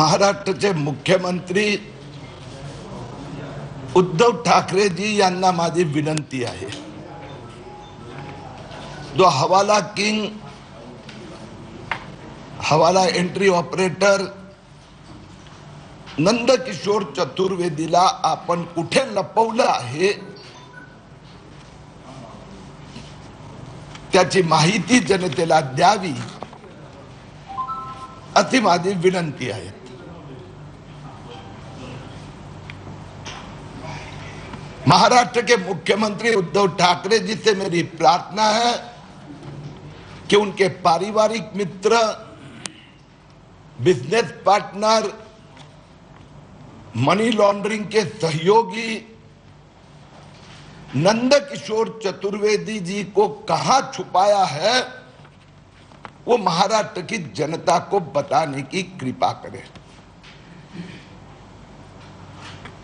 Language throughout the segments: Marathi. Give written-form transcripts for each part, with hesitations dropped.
महाराष्ट्राचे मुख्यमंत्री उद्धव ठाकरेजी यांना माझी विनंती आहे। जो हवाला किंग, हवाला एंट्री ऑपरेटर नंदकिशोर चतुर्वेदीला आपण कुठे लपवलं आहे त्याची माहिती जनतेला द्यावी अशी माझी विनंती आहे। महाराष्ट्र के मुख्यमंत्री उद्धव ठाकरे जी से मेरी प्रार्थना है कि उनके पारिवारिक मित्र, बिजनेस पार्टनर, मनी लॉन्ड्रिंग के सहयोगी नंदकिशोर चतुर्वेदी जी को कहां छुपाया है वो महाराष्ट्र की जनता को बताने की कृपा करें।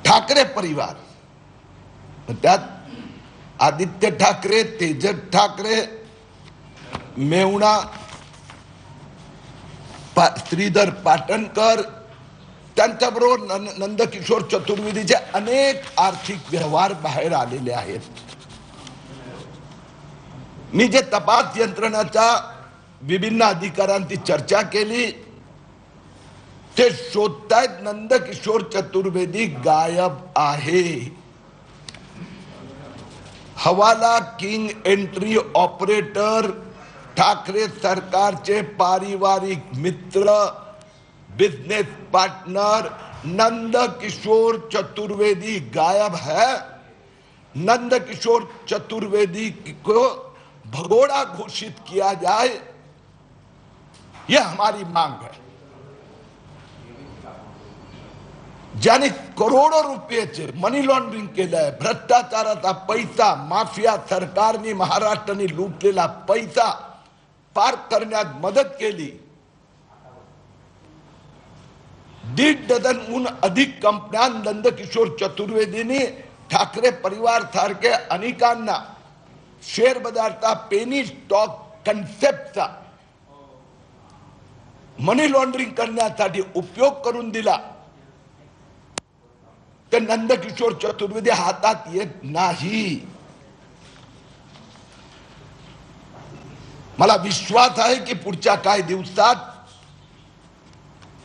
ठाकरे परिवार, त्यात आदित्य ठाकरे, तेजस ठाकरे, मेहुणा, श्रीधर पाटणकर, त्यांच्याबरोबर नंदकिशोर चतुर्वेदीचे अनेक आर्थिक व्यवहार बाहेर आलेले आहेत। मी जे तपास यंत्रणाच्या विभिन्न अधिकाऱ्यांची चर्चा केली ते शोधतायत नंदकिशोर चतुर्वेदी गायब आहे। हवाला किंग एंट्री ऑपरेटर, ठाकरे सरकारचे पारिवारिक मित्र, बिजनेस पार्टनर नंदकिशोर चतुर्वेदी गायब है। नंदकिशोर चतुर्वेदी को भगोड़ा घोषित किया जाए, यह हमारी मांग है। ज्याने करोड़ों रुपयाचे मनी लॉन्ड्रिंग केलंय, भ्रष्टाचाराचा पैसा, माफिया सरकारने महाराष्ट्राने लुटलेला पैसा पार करण्यात मदत केली। 1.5 डझनहून अधिक कंपन्या नंदकिशोर चतुर्वेदीने ठाकरे परिवार सारखे अनेकांना शेअर बाजारचा पेनी स्टॉक कन्सेप्टचा मनी लॉन्ड्रिंग करण्यासाठी उपयोग करून दिला। ते नंदकिशोर चतुर्वेदी हातात येत नाही। मला विश्वास आहे की पुढच्या काही दिवसात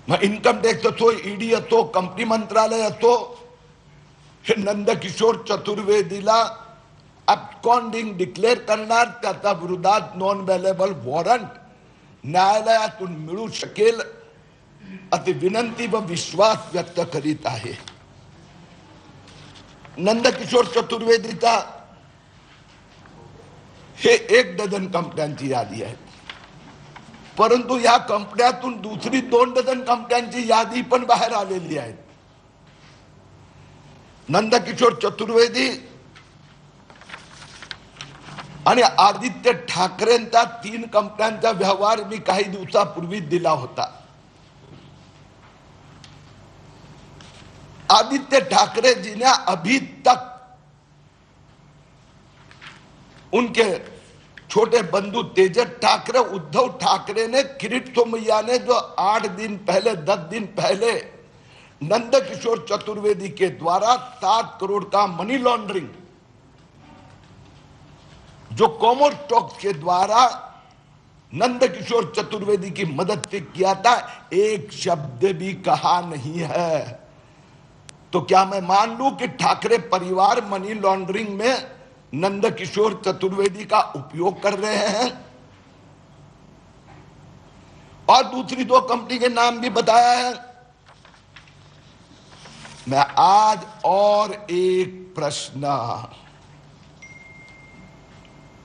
मग इन्कम टॅक्स असो, ईडी असो, कंपनी मंत्रालय असो, हे नंदकिशोर चतुर्वेदीला अबस्कॉन्डिंग डिक्लेअर करणार, त्याच्या विरोधात नॉन अवेलेबल वॉरंट न्यायालयातून मिळू शकेल अशी विनंती व विश्वास व्यक्त करीत आहे। नंदकिशोर चतुर्वेदीचा हे 1 डझन कंपन्यांची यादी आहे, परंतु या कंपन्यातून दुसरी 2 डझन कंपन्यांची यादी पण बाहेर आलेली आहे। नंदकिशोर चतुर्वेदी आणि आदित्य ठाकरेंचा 3 कंपन्यांचा व्यवहार मी काही दिवसापूर्वी दिला होता। आदित्य ठाकरे जी ने अभी तक उनके छोटे बंधु तेजस ठाकरे, उद्धव ठाकरे ने, किरीट सोमैया ने जो 8 दिन पहले, 10 दिन पहले नंदकिशोर चतुर्वेदी के द्वारा 7 करोड़ का मनी लॉन्ड्रिंग जो कॉमन स्टॉक्स के द्वारा नंदकिशोर चतुर्वेदी की मदद से किया था, एक शब्द भी कहा नहीं है। तो क्या मैं मान लूं कि ठाकरे परिवार मनी लॉन्ड्रिंग में नंदकिशोर चतुर्वेदी का उपयोग कर रहे हैं? और दूसरी 2 कंपनी के नाम भी बताया है। मैं आज और एक प्रश्न,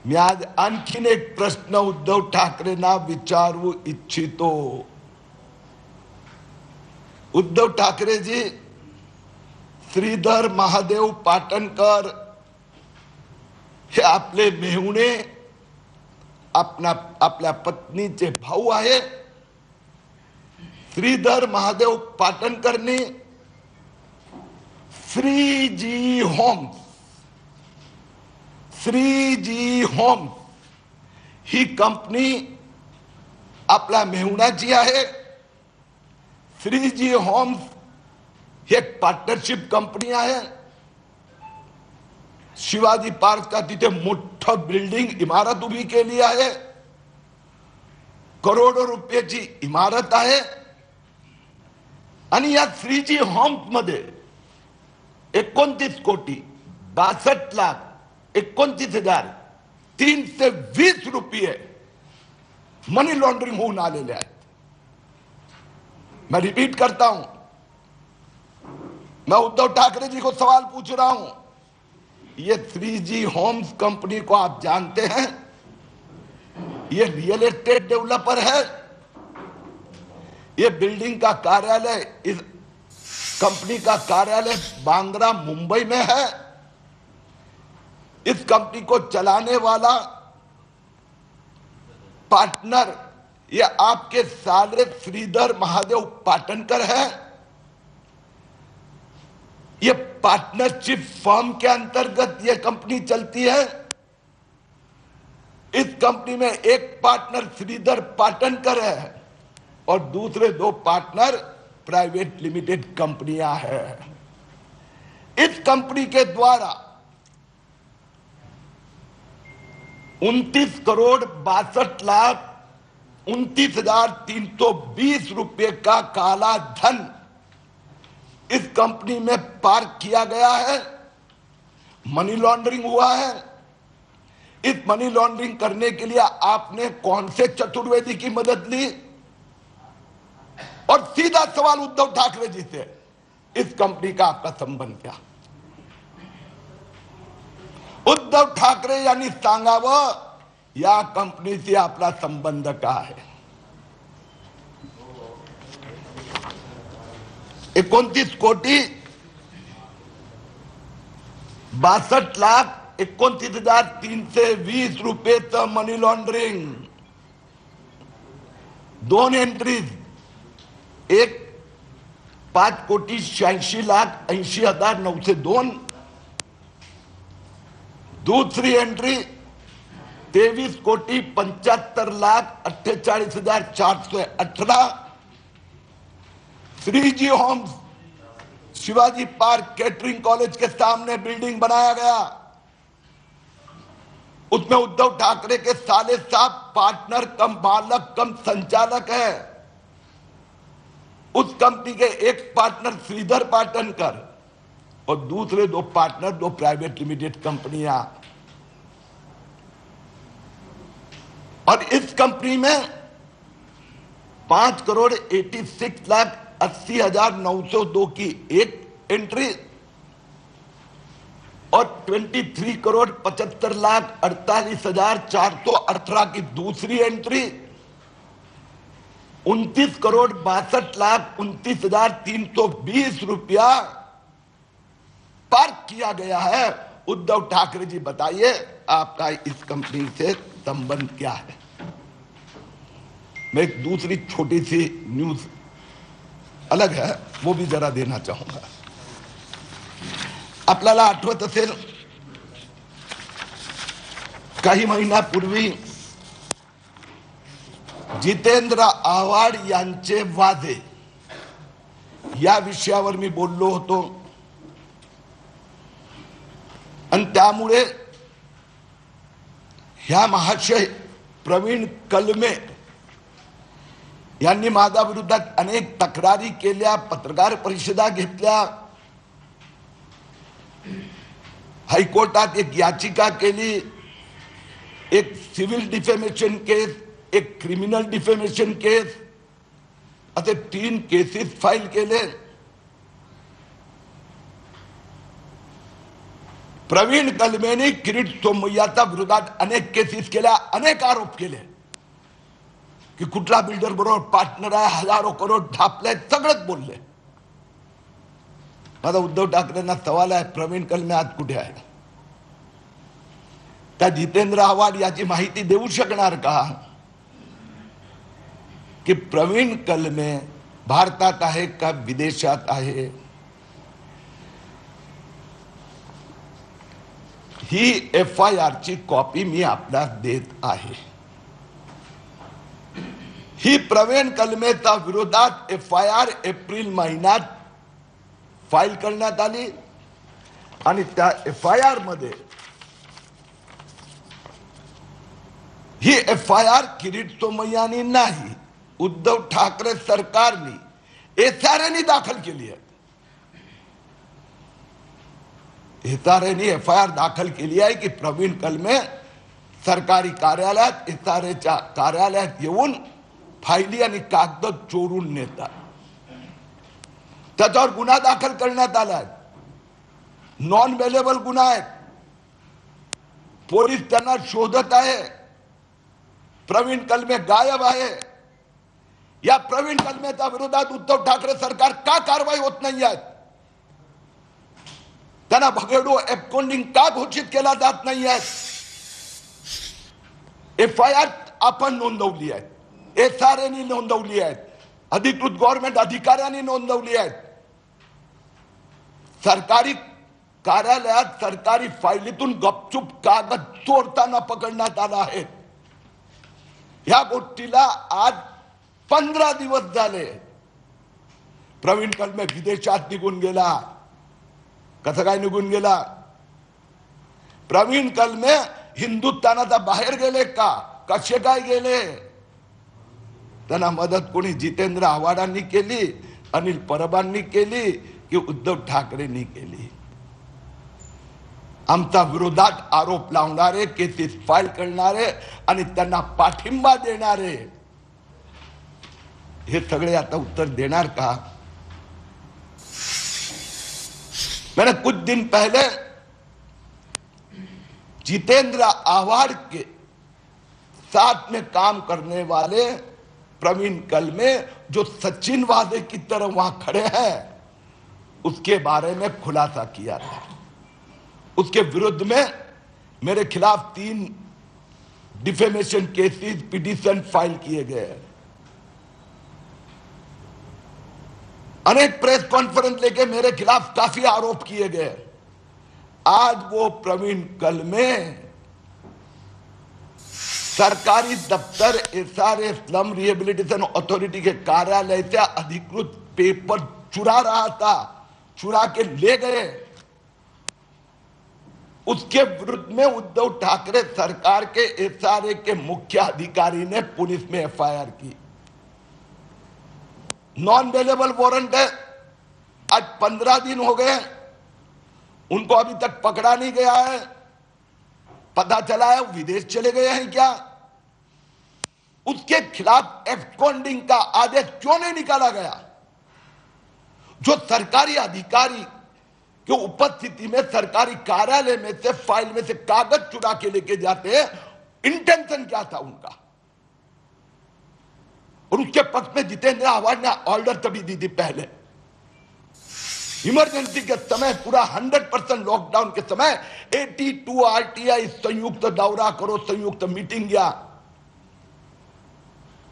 मी आज आणखीन एक प्रश्न उद्धव ठाकरेंना विचारू इच्छितो। उद्धव ठाकरे जी, श्रीधर महादेव पाटणकर हे आपले मेहुणे, आपल्या पत्नीचे भाऊ आहे। श्रीधर महादेव पाटणकरनी श्रीजी होम्स ही कंपनी आपल्या मेहुणाची आहे। श्रीजी होम्स ही एक पार्टनरशिप कंपनी आहे. शिवाजी पार्क का तिथे मोठं बिल्डिंग इमारत उभी केली आहे. करोडो रुपयाची इमारत आहे. आणि या श्रीजी होम्स मध्ये 29,62,29,320 रुपये मनी लॉन्ड्रिंग होऊन आलेले आहेत. मैं रिपीट करता हूं, मैं उद्धव ठाकरे जी को सवाल पूछ रहा हूं. ये श्रीजी होम्स कंपनी को आप जानते हैं? ये रियल एस्टेट डेवलपर है. ये बिल्डिंग का कार्यालय, इस कंपनी का कार्यालय बांद्रा मुंबई में है. इस कंपनी को चलाने वाला पार्टनर ये आपके साले श्रीधर महादेव पाटनकर है. ये पार्टनरशिप फर्म के अंतर्गत ये कंपनी चलती है. इस कंपनी में एक पार्टनर श्रीधर पाटनकर है और दूसरे 2 पार्टनर प्राइवेट लिमिटेड कंपनियां हैं. इस कंपनी के द्वारा 29,62,29,320 रुपए का काला धन इस कंपनी में पार्क किया गया है. मनी लॉन्ड्रिंग हुआ है. इस मनी लॉन्ड्रिंग करने के लिए आपने कौन से चतुर्वेदी की मदद ली? और सीधा सवाल उद्धव ठाकरे जी से, इस कंपनी का आपका संबंध क्या? उद्धव ठाकरे यांनी सांगावं या कंपनीशी आपला संबंध काय आहे. 29,62,29,320 रुपयेचं मनी लॉन्ड्रिंग. 2 एंट्रीज, एक 5,86,80,902. दूसरी entry 23,75,48,418. Shriji homes Shivaji Park catering college के सामने बिल्डिंग बनाया गया. उसमें उद्धव ठाकरे के साले साहब पार्टनर कम मालक कम संचालक है. उस कंपनी के एक पार्टनर श्रीधर पाटनकर और दूसरे 2 पार्टनर 2 प्राइवेट लिमिटेड कंपनियां. और इस कंपनी में 5,86,80,902 की एक एंट्री और 23,75,48,418 की दूसरी एंट्री, 29,62,29,320 रुपया पार्क किया गया है. उद्धव ठाकरे जी बताइए आपका इस कंपनी से संबंध क्या है? मैं एक दूसरी छोटी सी न्यूज अलग है वो भी जरा देना चाहूंगा. आपल्याला आठवत असेल काही महिन्यापूर्वी जितेंद्र आव्हाड यांचे वादे या विषयावर मी बोललो होतो. आणि त्यामुळे ह्या महाशय प्रवीण कलमे यांनी माझ्या विरोधात अनेक तक्रारी केल्या, पत्रकार परिषदा घेतल्या, हायकोर्टात एक याचिका केली, एक सिव्हिल डिफेमेशन केस, एक क्रिमिनल डिफेमेशन केस, असे 3 केसेस फाईल केले. प्रवीण कलमेने किरीट सोमय्याच्या विरोधात अनेक केसेस केल्या, अनेक आरोप केले की कुठला बिल्डर बरोबर पार्टनर आहे, हजारो करोड ढापले, सगळंच बोलले. माझा उद्धव ठाकरेंना सवाल आहे, प्रवीण कलमे आज कुठे आहे? त्या जितेंद्र आव्हाड याची माहिती देऊ शकणार का की प्रवीण कलमे भारतात आहे का विदेशात आहे? ही FIR ची कॉपी मी आपल्याला देत आहे. ही प्रवीण कलमेचा विरोधात FIR एप्रिल महिन्यात फाईल करण्यात आली आणि त्या FIR मध्ये ही FIR किरीट सोमय्यांनी नाही, उद्धव ठाकरे सरकारने SRAने दाखल केली आहे. SRAने FIR दाखल केली आहे की प्रवीण कलमे सरकारी कार्यालयात SRAच्या कार्यालयात येऊन फायली आणि कागद चोरून नेतात. त्याच्यावर गुन्हा दाखल करण्यात आलाय. नॉन अवेलेबल गुन्हा आहे. पोलीस त्यांना शोधत आहे. प्रवीण कलमे गायब आहे. या प्रवीण कलमेच्या विरोधात उद्धव ठाकरे सरकार का कारवाई होत नाही आहे? त्यांना भगेडो एबस्कॉन्डिंग का घोषित केला जात नाही आहे? FIR आपण नोंदवली आहे, SRAने नोंदवली आहे, अधिकृत गव्हर्नमेंट अधिकाऱ्यांनी नोंदवली आहे. सरकारी कार्यालयात सरकारी फायलीतून गपचूप कागद चोरताना पकडण्यात आला आहे. या गोष्टीला आज 15 दिवस झाले. प्रवीण कलमे विदेशात निघून गेला. कसं काय निघून गेला? प्रवीण कलमे हिंदुस्थानाचा बाहेर गेले का? कसे काय गेले? त्यांना मदत कोणी जितेंद्र आव्हाडांनी केली, अनिल परबांनी केली की उद्धव ठाकरेंनी केली? आमच्या विरोधात आरोप लावणारे, केसेस फाईल करणारे आणि त्यांना पाठिंबा देणारे हे सगळे आता उत्तर देणार का? मैंने कुछ दिन पहले जितेंद्र आव्हाड के साथ में काम करने वाले प्रवीण कलमे जो सचिन वादे की तरह वहां खड़े हैं, उसके बारे में खुलासा किया था. उसके विरुद्ध में मेरे खिलाफ 3 डिफेमेशन केसेस पिटीशन फाइल किए गए. अनेक प्रेस कॉन्फ्रेंस लेके मेरे खिलाफ काफी आरोप किए गए. आज वो प्रवीण कलमे सरकारी दफ्तर SRA स्लम रिहेबिलिटेशन अथॉरिटी के कार्यालय से अधिकृत पेपर चुरा रहा था, चुरा के ले गए. उसके विरुद्ध में उद्धव ठाकरे सरकार के SRA के मुख्य अधिकारी ने पुलिस में FIR की. नॉन अवेलेबल वारंट है. आज 15 दिन हो गए, उनको अभी तक पकड़ा नहीं गया है. पता चला है विदेश चले गए हैं क्या? उसके खिलाफ एब्सकॉन्डिंग का आदेश क्यों नहीं निकाला गया? जो सरकारी अधिकारी की उपस्थिति में सरकारी कार्यालय में से फाइल में से कागज चुरा के लेके जाते हैं, इंटेंशन क्या था उनका? और उसके पक्ष में जितेंद्र आव्हाड ने ऑर्डर तभी दी थी पहले. इमरजेंसी के समय, पूरा 100% लॉकडाउन के समय 82 RTI संयुक्त दौरा करो, संयुक्त मीटिंग किया.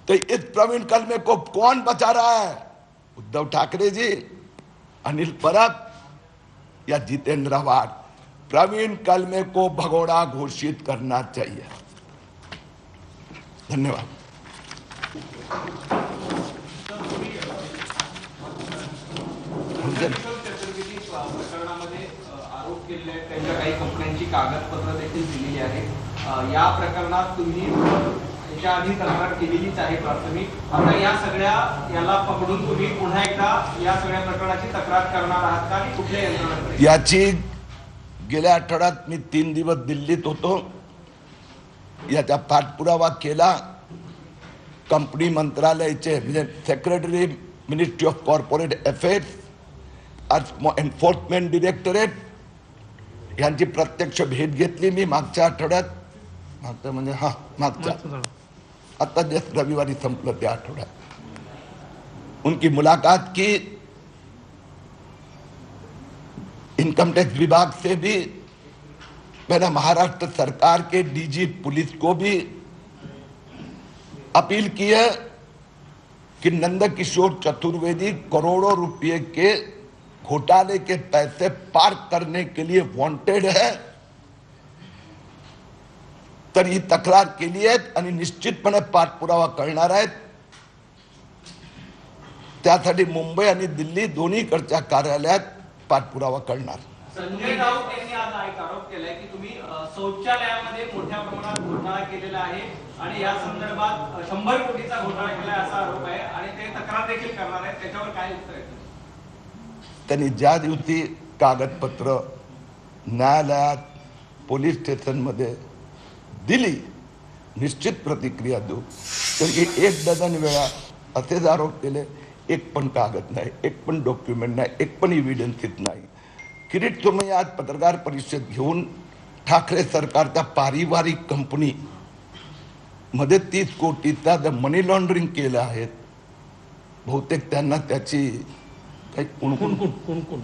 तो इस प्रवीण कलमे को कौन बचा रहा है? उद्धव ठाकरे जी, अनिल परब या जितेंद्र आव्हाड? प्रवीण कलमे को भगोड़ा घोषित करना चाहिए. धन्यवाद. प्रकरणामध्ये आरोप केलेले आहेत, त्यांच्या काही कंपन्यांची कागदपत्र देखील दिलेली आहेत. या प्रकरणात तुम्ही याच्या आधी तक्रार केलेलीच आहे प्राथमिक. आता या सगळ्या याला पकडून तुम्ही पुन्हा एकदा या सगळ्या प्रकरणाची तक्रार करणार आहात का आणि कुठल्या यंत्रणाकडे? याची गेल्या आठवड्यात मी 3 दिवस दिल्लीत होतो. याचा पाठपुरावा केला. कंपनी मंत्रालयाचे म्हणजे secretary, ministry of corporate affairs, enforcement directorate यांची प्रत्यक्ष भेट घेतली मी मागच्या आठवड्यात. मागच्या म्हणजे मागच्या आता जस्ट रविवारी संपलं त्या आठवड्यात. उनकी मुलाकात की. इनकम टैक्स विभाग से भी मैंने महाराष्ट्र सरकार के DG पुलिस को भी अपील की है कि नंदकिशोर चतुर्वेदी करोड़ों रुपए के घोटाले के पैसे पार्क करने के लिए वांटेड है. तर ही तक्रार केली आहे आणि निश्चितपणे पाठपुरावा करणार आहेत. त्यासाठी मुंबई आणि दिल्ली दोन्हीकडच्या कार्यालयात पाठपुरावा करणार. संजय राऊत यांनी आज एक आरोप केलाय की तुम्ही शौचालयामध्ये मोठ्या प्रमाणात घोटाळा केलेला आहे आणि या संदर्भात 100 कोटीचा घोटाळा केलाय असा आरोप आहे आणि ते तक्रार देखील करणार आहेत. त्याच्यावर काय उत्तर आहे? त्यांनी ज्या दिवशी कागदपत्र न्यायालयात पोलीस स्टेशनमध्ये दिली निश्चित प्रतिक्रिया देऊ. तर 1 डझन वेळा असेच आरोप केले. एक पण कागद नाही, एक पण डॉक्युमेंट नाही, एक पण इव्हिडन्स नाही. किरीट तुम्ही आज पत्रकार परिषद घेऊन ठाकरे सरकारच्या पारिवारिक कंपनी मध्ये 30 कोटीचा मनी लॉन्ड्रिंग केलं आहे. बहुतेक त्यांना त्याची काही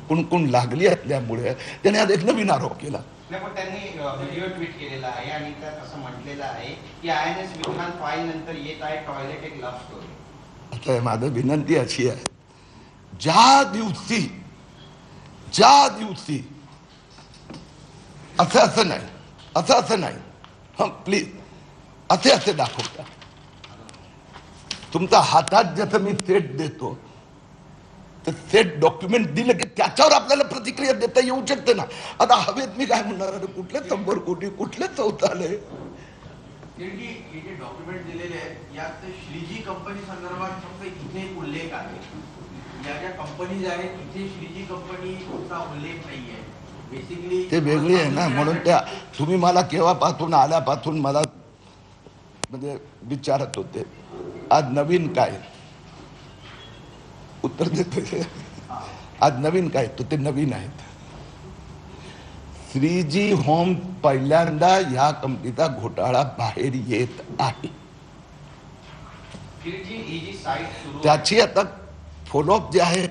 कुणकुण लागली असल्यामुळे त्याने आज एक नवीन आरोप केला. नाही, पण त्यांनी व्हिडिओ ट्विट केलेला आहे आणि त्यात असं म्हटलेलं आहे की INS विक्रांत फाईल नंतर येत आहे टॉयलेट एक लव्ह स्टोरी. आता माझं विनंती अशी आहे, ज्या दिवशी असं नाही हा प्लीज असे दाखवता. तुमच्या हातात जसं मी सेट देतो तर सेट डॉक्युमेंट दिलं की त्याच्यावर आपल्याला प्रतिक्रिया देता येऊ शकते ना. आता हवेत मी काय म्हणणार, कुठले 100 कोटी कुठले शौचालय. हे जे डॉक्युमेंट दिलेले आहेत यात श्रीजी कंपनी संदर्भात फक्त इथे एक उल्लेख आहे. या ज्या कंपनीज आहेत इथे श्रीजी कंपनीचा उल्लेख नाहीये. बेसिकली ते वेगळी आहे ना. म्हणून त्या तुम्ही मला केव्हापासून आल्यापासून मला म्हणजे विचारत होते आज नवीन काय उत्तर देतो. आज नवीन काय तो ते नवीन आहेत. श्रीजी होम पहिल्यांदा या कंपनीचा घोटाळा बाहेर येत आहे. त्याची आता फॉलोअप जे आहे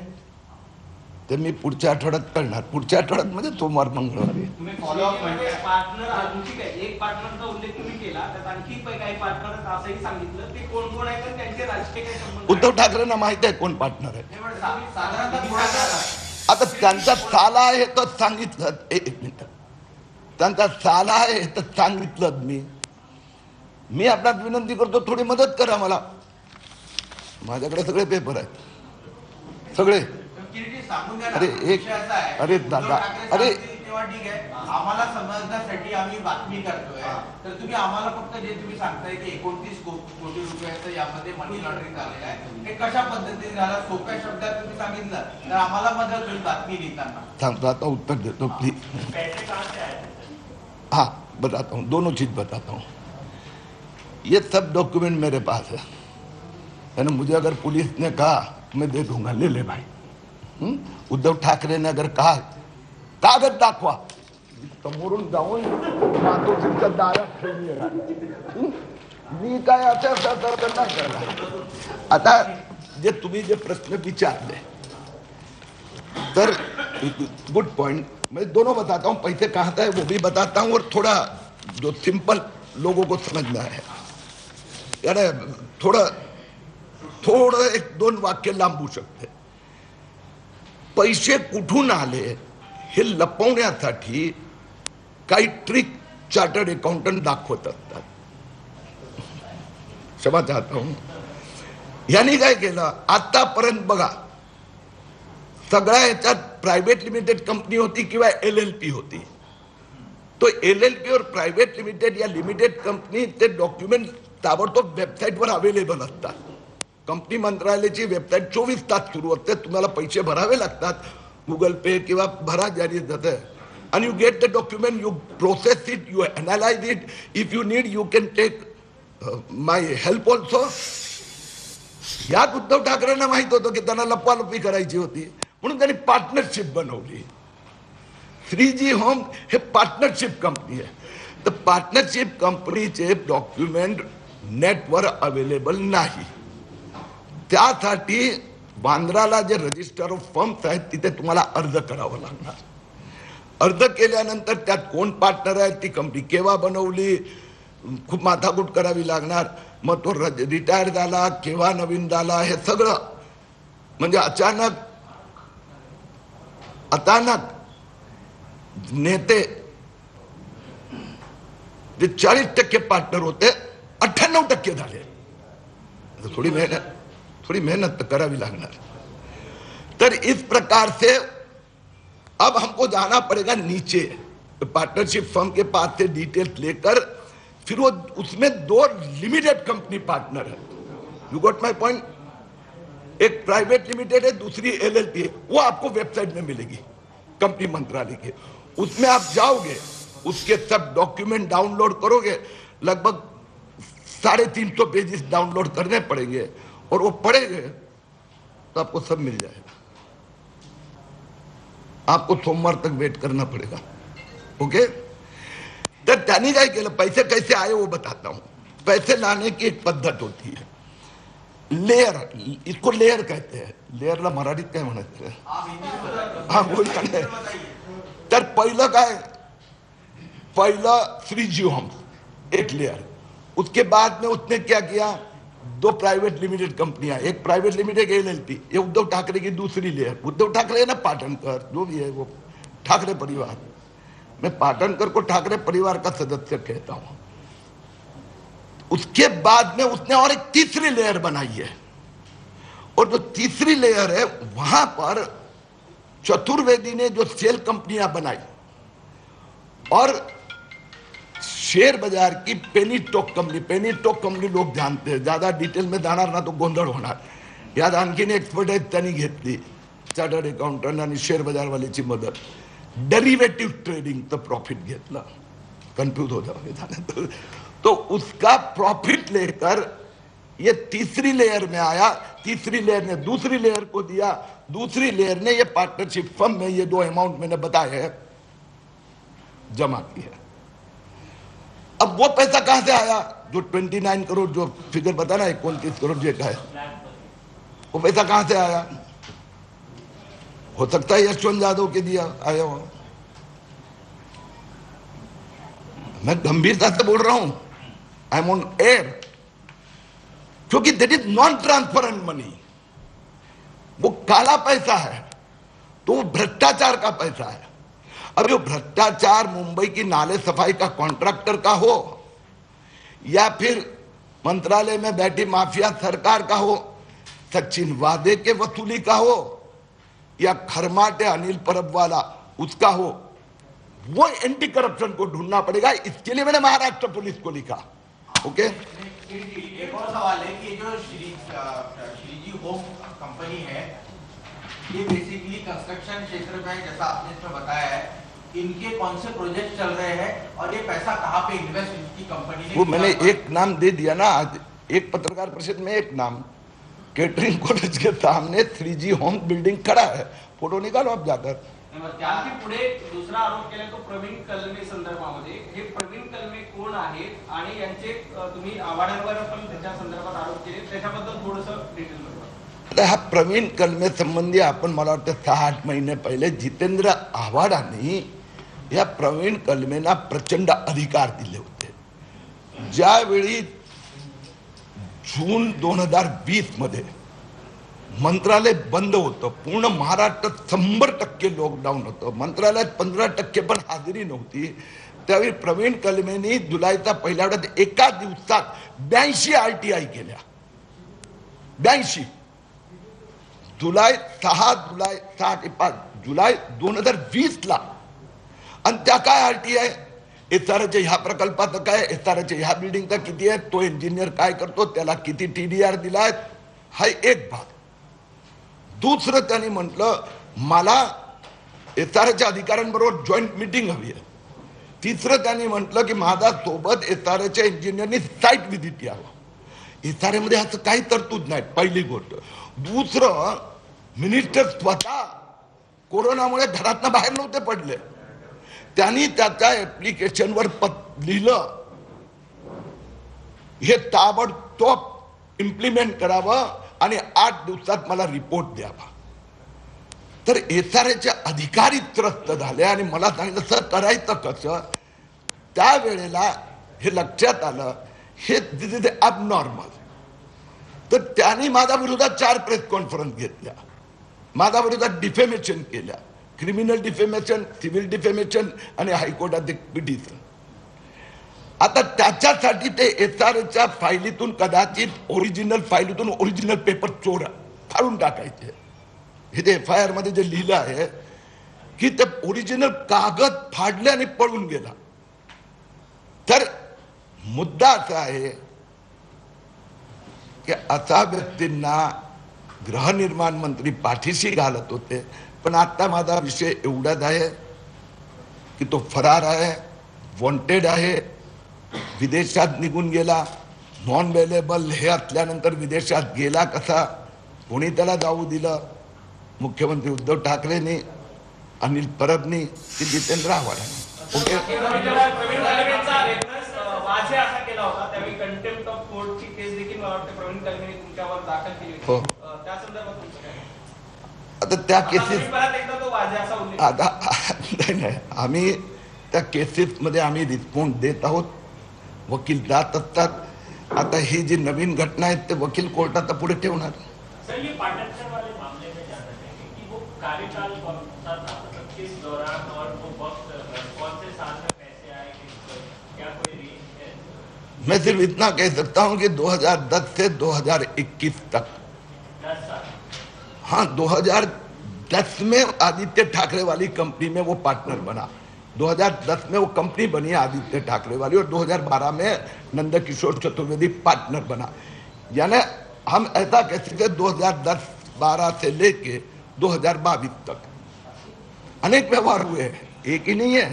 ते मी पुढच्या आठवड्यात करणार. पुढच्या आठवड्यात म्हणजे सोमवार मंगळवारी. तुम्ही फॉलोअप म्हणजे पार्टनर आणखी काय एक पार्टनरचा उल्लेख तुम्ही केला, त्यात आणखी काही पार्टनर असंही सांगितलं. ते कोण कोण आहेत त्यांचे राजकीय काय संबंध? उद्धव ठाकरेंना माहिती आहे कोण पार्टनर आहे. साधारणतः आता त्यांचा साला आहे तर सांगितलं. एक मिनिट, त्यांचा साला आहे तर सांगितलं. मी आपल्यात विनंती करतो थोडी मदत करा मला. माझ्याकडे सगळे पेपर आहेत सगळे. अरे दादा अरे तेव्हा ठीक आहे, आम्हाला समजण्यासाठी आम्ही बातमी करतोय. तर तुम्ही आम्हाला फक्त जे तुम्ही सांगताय की 29 कोटी रुपयाचं यामध्ये मनी लॉन्ड्रिंग झालेलं आहे हे कशा पद्धतीने झालं सोप्या शब्दात तुम्ही सांगितलं तर आम्हाला मदत होईल बातमी लिहिताना. सांगतो आता उत्तर देतो प्लीज. हाँ बताता हूँ, दोनों चीज बताता हूँ. ये सब डॉक्यूमेंट मेरे पास है. यानी मुझे अगर पुलिस ने कहा मैं दे दूंगा, ले ले भाई. उद्धव ठाकरे ने अगर कहा कागद दाखवा, समोरून जाऊन मातोश्रीच्या दारात ठेवून येणार. मी काय असं नाही करणार. आता जे तुम्ही जे प्रश्न विचारले तर गुड पॉइंट. मैं दोनों बताता हूँ, पैसे कहाँ है वो भी बताता हूँ और थोड़ा जो सिंपल लोगों को समझना है यानी थोडं 1-2 वाक्य लांबू शकते. पैसे कुठून आले हे लपवण्यासाठी काही ट्रिक चार्टर्ड अकाउंटंट दाखवत असतात. क्षमा चाहता हूं. यांनी काय केलं आतापर्यंत बघा, सगळ्या याच्यात प्रायव्हेट लिमिटेड कंपनी होती किंवा LLP होती. तो LLP और प्रायव्हेट लिमिटेड या लिमिटेड कंपनी ते डॉक्युमेंट ताबडतोब वेबसाईटवर अवेलेबल असतात. कंपनी मंत्रालयाची वेबसाईट 24 तास सुरू असते. तुम्हाला पैसे भरावे लागतात, गुगल पे किंवा भरा ज्याने जातं. and you get the document, you process it, you analyze it. If you need, you can take my help also. यात उद्धव ठाकरेंना माहित होतं की त्यांना लपवालपी करायची होती म्हणून त्यांनी पार्टनरशिप बनवली. श्रीजी होम हे पार्टनरशिप कंपनी आहे. तर पार्टनरशिप कंपनीचे डॉक्युमेंट नेटवर अवेलेबल नाही. त्यासाठी बांद्राला जे रजिस्टर ऑफ फर्म्स आहेत तिथे तुम्हाला अर्ज करावा लागणार. अर्ज केल्यानंतर त्यात कोण पार्टनर आहे, ती कंपनी केव्हा बनवली, खूप माथाकूट करावी लागणार. मग तो रिटायर झाला केव्हा नवीन झाला हे सगळं म्हणजे अचानक नेते जे 40% पार्टनर होते 98% झाले. थोडी मेहनत तर करावी लागणार. तर इस प्रकार से अब हमको जाना पड़ेगा नीचे, पार्टनरशिप फर्म के पास से डिटेल्स लेकर, फिर वो उसमें 2 लिमिटेड कंपनी पार्टनर है। You got my point? एक प्राइवेट लिमिटेड है, दूसरी एलएलपी है, वो आपको वेबसाइट में मिलेगी कंपनी मंत्रालय के। उसमें आप जाओगे, उसके सब डॉक्यूमेंट डाउनलोड करोगे, लगभग 350 पेजेस डाउनलोड करने पड़ेंगे, और वो पढ़ेंगे तो आपको सब मिल जाएगा। आपको सोमवार तक वेट करना पड़ेगा। ओके, तर त्यांनी काय केलं, पैसे कैसे आए वो बताता हूं। पैसे लाने की एक पद्धत होती है, लेयर, इसको लेयर कहते हैं। लेयरला मराठीत काय म्हणायचं? हा बोलता नाही। तर पहिलं काय, पहिलं 3G होम्स, एक लेयर। उसके बाद में उसने क्या किया, 2 प्राइवेट लिमिटेड कंपनियां, एक प्राइवेट लिमिटेड एलएलपी, ये उद्धव ठाकरे की दूसरी लेयर। उद्धव ठाकरे है ना पाटनकर, जो भी है वो ठाकरे परिवार, मैं पाटनकर को ठाकरे परिवार का सदस्य कहता हूं। उसके बाद में उसने और एक तीसरी लेयर बनाई है, और जो तीसरी लेयर है वहां पर चतुर्वेदी ने जो सेल कंपनियां बनाई, और शेयर बाजार की पेनी स्टॉक कंपनी लोग जानते हैं, ज्यादा डिटेल में जाणार ना तो गोंधळ होणार। यात आणखीन एक्सपर्टाइज त्यांनी घेतली, चार्टर्ड अकाउंटंट आणि शेअर बाजारवाल्याची मदत। डेरिवेटिव ट्रेडिंगचं प्रॉफिट घेतलं, कंफ्यूज हो जाओगे। तो उसका प्रॉफिट लेकर ये तीसरी लेयर में आया, तीसरी लेयर ने दूसरी लेयर को दिया, दूसरी लेयर ने ये पार्टनरशिप फर्म में ये 2 अमाउंट मैंने बताए हैं जमा किया। अब वो पैसा कहां से आया, जो 29 करोड़ जो फिगर बता ना, 29 करोड़ जो का है, वो पैसा कहां से आया? हो सकता है यशवंत यादव के दिया आया हो। मैं गंभीरता से बोल रहा हूं, आई एम ऑन एयर, क्योंकि दैट इज नॉन ट्रांसपेरेंट मनी, वो काला पैसा है, तो वो भ्रष्टाचार का पैसा है। अब जो भ्रष्टाचार मुंबई की नाले सफाई का कॉन्ट्रैक्टर का हो, या फिर मंत्रालय में बैठी माफिया सरकार का हो, सचिन वादे के वसूली का हो, या खरमाटे अनिल परब वाला उसका हो, वो एंटी करप्शन को ढूंढना पड़ेगा। इसके लिए मैंने महाराष्ट्र पुलिस को लिखा। ओके, एक और सवाल है कि जो श्रीजी होम कंपनी है, ये बेसिकली कंस्ट्रक्शन क्षेत्र में, जैसा आपने इसमें बताया है, इनके कौन से प्रोजेक्ट चल रहे हैं और ये पैसा कहां पे इन्वेस्ट इनकी कंपनी ने? वो मैंने एक नाम दे दिया ना आज, एक पत्रकार परिषद में एक नाम, केटरिंग कॉलेज के सामने 3G होम बिल्डिंग खड़ा है, फोटो निकालो आप जाकर। त्याची पुढे दुसरा आरोप केला तो प्रवीण कलमे संदर्भामध्ये। हे प्रवीण कलमे कोण आहेत आणि यांचे तुम्ही आवाड्यावर पण त्याच्या संदर्भात आरोप केले, त्याच्याबद्दल थोडंसं डिटेल मध्ये। हा प्रवीण कलमे संबंधी आपण मला वाटतं 6-8 महिने पहिले जितेंद्र आव्हाडांनी या प्रवीण कलमेला प्रचंड अधिकार दिले होते। ज्यावेळी जून 2020 मध्ये मंत्रालय बंद होतं, पूर्ण महाराष्ट्रात 100% लॉकडाऊन होतं, मंत्रालयात 15% पण हाजरी नव्हती, त्यावेळी प्रवीण कलमेनी जुलैचा पहिल्या आठवड्यात एका दिवसात 82 RTI केल्या। 82 जुलै 2020 ला। आणि त्या काय RTI, एसआरच्या ह्या प्रकल्पाचं काय, एसआरच्या ह्या बिल्डिंगचा किती आहे, तो इंजिनियर काय करतो, त्याला किती TDR दिलाय, हा एक भाग। दुसरं त्यांनी म्हटलं मला एसआरच्या अधिकाऱ्यांबरोबर जॉईंट मीटिंग हवी आहे। तिसरं त्यांनी म्हटलं की माझा सोबत एसआरच्या इंजिनियरनी साईट व्हिजिट यावं। एसआरमध्ये असं काही तरतूद नाही, पहिली गोष्ट। दुसरं, मिनिस्टर स्वतः कोरोनामुळे घरातनं बाहेर नव्हते पडले, त्यांनी त्याच्या ऍप्लिकेशनवर लिहिलं हे ताबडतोब इम्प्लिमेंट करावं आणि 8 दिवसात मला रिपोर्ट द्यावा। तर एसआरचे अधिकारी त्रस्त झाले आणि मला सांगितलं सर करायचं कसं। त्यावेळेला हे लक्षात आलं हे दिस इज ॲबनॉर्मल। तर त्यांनी माझ्या विरोधात 4 प्रेस कॉन्फरन्स घेतल्या, माझ्या विरोधात डिफेमेशन केल्या, क्रिमिनल डिफेमेशन, सिव्हिल डिफेमेशन आणि हायकोर्टात एक पिटिशन। आता त्याच्यासाठी ते एसआरच्या फायलीतून कदाचित ओरिजिनल फायलीतून ओरिजिनल पेपर चोरा फाडून टाकायचे। हे जे FIR मध्ये जे लिहिलं आहे की ते ओरिजिनल कागद फाडले आणि पळून गेला. तर मुद्दा असा आहे की अशा व्यक्तींना गृहनिर्माण मंत्री पाठीशी घालत होते. पण आता माझा विषय एवढाच आहे की तो फरार आहे, वॉन्टेड आहे, विदेशात निघून गेला. नॉन अवेलेबल हे असल्यानंतर विदेशात गेला कसा, कोणी त्याला जाऊ दिलं? मुख्यमंत्री उद्धव ठाकरेंनी, अनिल परबनी की जितेंद्र आव्हाडांनी. ओके, प्रवीण दलवेंचा रेफरन्स वाझे असा केला होता, त्यावेळी कंटेम्प्ट ऑफ कोर्टची केस देखील मला वाटतं प्रवीण दलवेंनी तुमच्यावर दाखल केली हो. होती. त्या संदर्भात तुमचं काय? आता त्या आता केसेस तुम्ही परत एकदा तो वाझे असा उल्लेख आता नाही, आम्ही त्या केसेसमध्ये आम्ही रिस्पॉन्स देत आहोत. वकील जात असतात. आता ही जी नवीन घटना आहे ते वकील कोर्टात पुढे ठेवणार. सर, ये पाटकर वाले मामले में जानना चाहेंगे कि वो कार्यकाल कौन सा था, मतलब किस दौरान, और वो वक्त कौन से साल में पैसे आए, क्या कोई रेंज है? मैं सिर्फ इतना कह सकता हूं कि 2010 से 2021 तक, 10 साल। हाँ, 2010 में आदित्य ठाकरे वाली कंपनी में वो पार्टनर बना. 2010 में वो कंपनी बनी आदित्य ठाकरे वाली, और 2012 में नंदकिशोर चतुर्वेदी पार्टनर बना. यानी हम ऐसा कह सकते 2010-12 से लेके 2022 तक अनेक व्यवहार हुए हैं, एक ही नहीं है.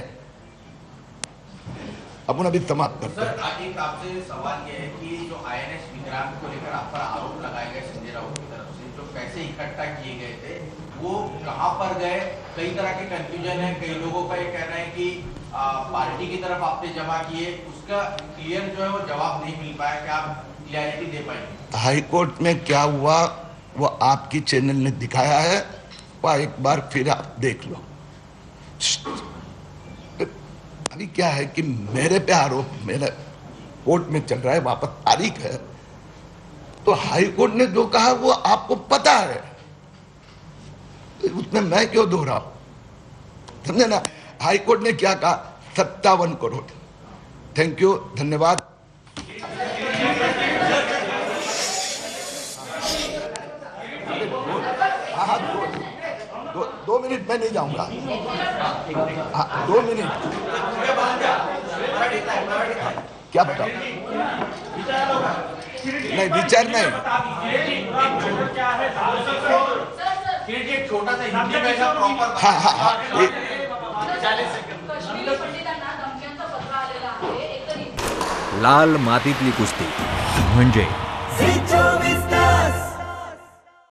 अपन अभी समाप्त करते हैं. सर, एक आपसे सवाल ये है कि जो INS विक्रांत को लेकर आप पर आरोप लगाए गए संजय राउत की तरफ से, जो पैसे इकट्ठा किए गए थे वो कहां पर गए? कई तरह के कंफ्यूजन है. कई लोगों का ये कहना है कि पार्टी की तरफ आपने जमा किए, उसका क्लियर जो है वो जवाब नहीं मिल पाया. क्या आप क्लियरिटी दे पाएंगे? हाईकोर्ट में क्या हुआ वो आपकी चैनल ने दिखाया है, वह एक बार फिर आप देख लो. अभी क्या है कि मेरे पे आरोप मेरे कोर्ट में चल रहा है, वापस तारीख है, तो हाईकोर्ट ने जो कहा वो आपको पता है, उसमें मैं क्यों दोहराऊं? समझे ना? हाईकोर्ट ने क्या कहा? 57 करोड़. थैंक यू, धन्यवाद. हाँ, 2 मिनट में नहीं जाऊंगा. हाँ, 2 मिनट. क्या बताओ? नहीं, विचार नहीं. एक छोटा सा हिंदी में ऐसा प्रॉपर हाँ हाँ हाँ, कश्मीरी पंडितांना धमक्यांचं पत्र आलेलं आहे. एकतरी लाल मातीतली कुस्ती म्हणजे